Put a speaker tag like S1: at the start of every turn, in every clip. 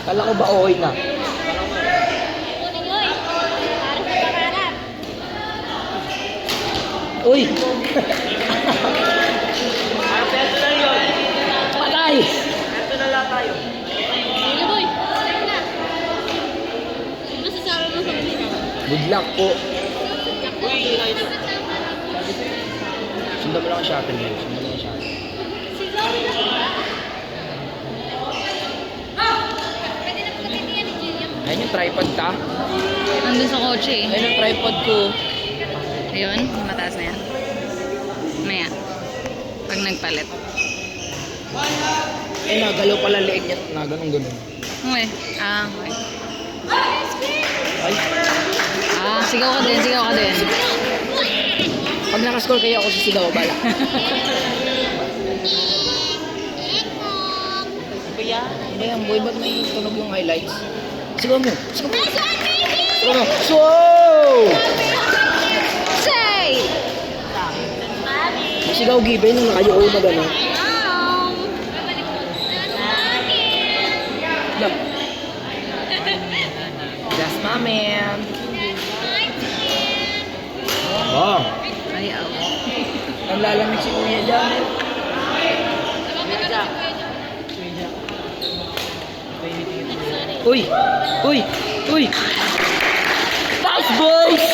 S1: Kala ko ba okay na? Uy!
S2: Personal yun.
S1: Patay!
S2: Personal lang tayo.
S3: Sige boy, na. Masasabi mo sa kanila.
S1: Good luck po.
S2: Uy, ito.
S1: Sundan mo lang ang shuttle mo. Sundan mo lang ang shuttle.
S3: Sigaw na sila. Pwede na pagkatindihan ni Jillian.
S1: Ayun yung tripod ta.
S4: Nandun sa kotse eh.
S1: Ayun yung tripod ko.
S4: Ayun, mataas na yan. Maya. Pag nagpalit.
S1: Eh, nagalaw pala leeg niya. Ganun.
S4: Okay. Okay.
S1: Ay,
S4: Sigaw ka din, sigaw ka din.
S1: pag nakascore kayo ako sisigaw, bala.
S2: Ba yan?
S1: Ano yan, boy? Ba't may tunog yung highlights? Sigaw mo! Sigaw mo!
S3: Nice one, baby!
S1: Sigaw mo! Wow!
S4: Say!
S1: Sigaw given nung nakayo na gano'n. Look. That's my man. Wow.
S4: Ay, aw.
S1: Ang lalamig si Kuya dyan. Uy! Uy! Uy! Nice, boys!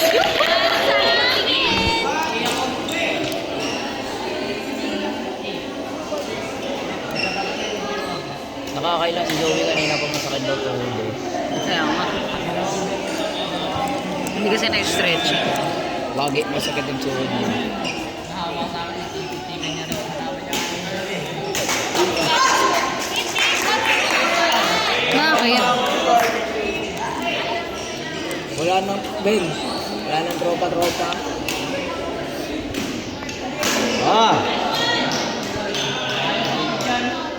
S1: Nakakailan si Joey kanina pa masakit daw to.
S4: Kaya nga. Hindi kasi na-stretch.
S1: Lagi masakit yung tuhod niya.
S4: Bakit?
S1: Wala nang, Ben. Wala nang tropa-tropa.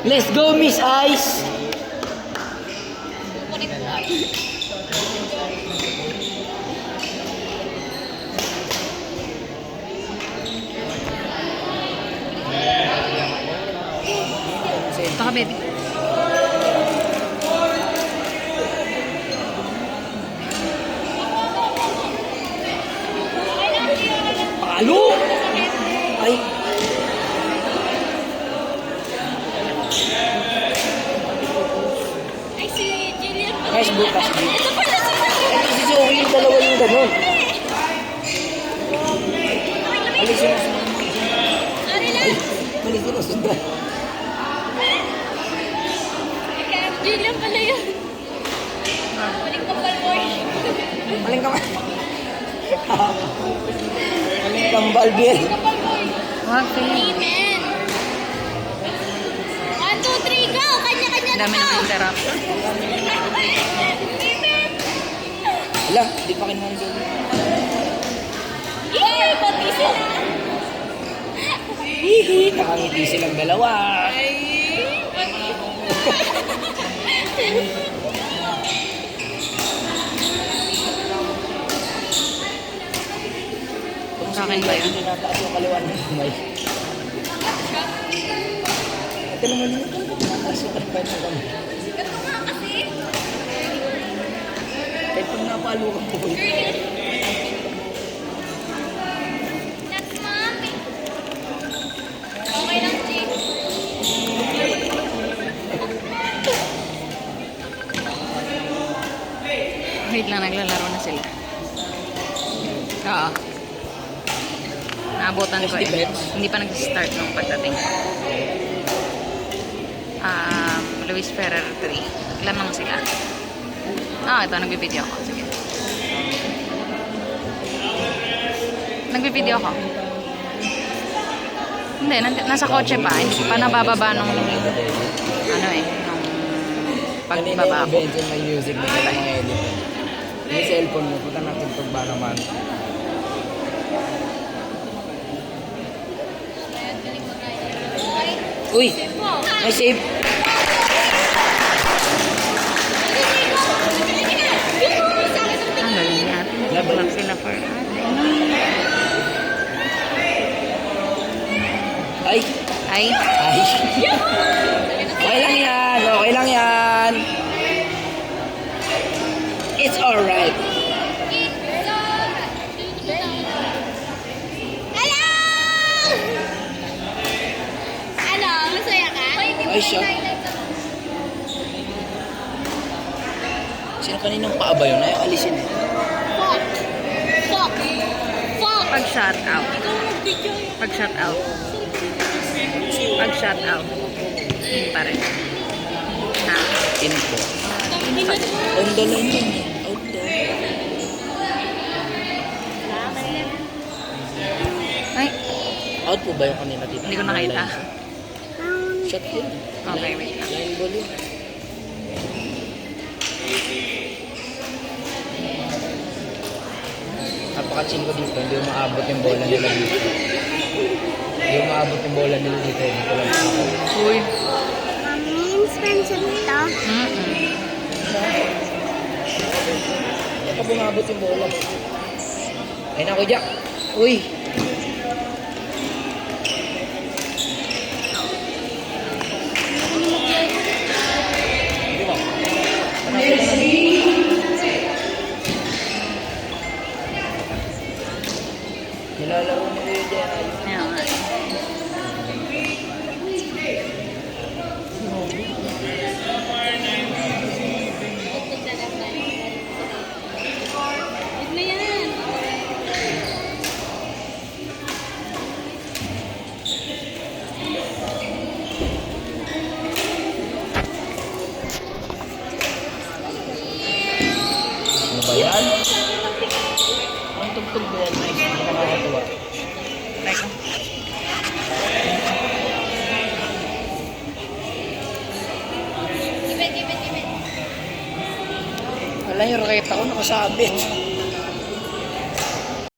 S1: Let's go, Miss Ice!
S4: Pakabit.
S1: Palo! Ay!
S3: Ay, si Jillian pala.
S1: Nice butas, B.
S3: Ito pala si Jillian.
S1: Ito si Joey yung dalawa yung gano'n. Alisin na sundan.
S3: Sorry lang.
S1: Alisin na sundan.
S3: Jillian pala yun. Maling kapal boy.
S1: Maling ka Maling kambal, Ben.
S3: Kapal boy.
S4: Wag kayo.
S3: Amen. 1, 2, 3, go! Kanya-kanya na
S4: Dami
S3: to.
S4: ng interruption.
S3: Amen.
S1: Wala, di pa kinuha ni Joey.
S3: Yay! Pati sila.
S1: Hihi, nakangiti silang dalawa.
S3: Ay, pati.
S4: Sa akin ba yun?
S1: Tinataas yung kaliwan ng kamay. Ito naman yun. Tinataas yung kaliwan ng kamay.
S3: Ito nga kasi.
S1: Kahit pag napalo ka po.
S3: That's mommy. Okay lang, Chick.
S4: Wait lang, naglalaro na sila. Oo. Naabutan ko eh. Hindi pa nag-start nung pagdating ko. Luis Ferrer 3. Ilan lang sila? Ito. Nagbibideo ako. Sige. Nagbibideo ako. Hindi, nasa kotse pa. Hindi pa nabababa nung nung pagbaba ko.
S1: Kanina yung may music na kaya mga edit. Yung cellphone mo, punta natin pag ba naman. Uy! May save!
S4: Ang galing natin. Laban sila for
S1: Ay!
S4: Ay,
S1: Ay! Okay lang yan! Okay lang yan! Ay, siya. Sino kaninang paa ba yun? Ay, alisin eh.
S3: Fuck. Fuck. Fuck.
S4: Pag shut out.
S3: Ikaw mag-video yun.
S4: Pag shut out. Pag shut out. In pa rin. Ha?
S1: In po.
S3: Tangina mo.
S1: On the line yun eh. Out the.
S4: Ay,
S1: Out po ba yung kanina dito?
S4: hindi ko nakita.
S1: Shot yun.
S4: Okay, wait lang.
S1: Line ball yun. Napaka-chill ko dito. Hindi umaabot yung bola nila dito. Hindi umaabot yung bola nila dito. Hindi ko lang ako.
S4: Uy.
S3: Spencer dito.
S1: Hindi pa bumabot yung bola. Ayun ako, Jack. Uy! Nilalaro mo yun dyan.
S4: Ayan nga.
S3: Wait na yan.
S1: Ano ba yan? Ang tugtog ba yan? Nice. Hindi ka makakatuwa.
S4: Teka.
S3: Ibet.
S1: Wala yung raketa ko nakasabit.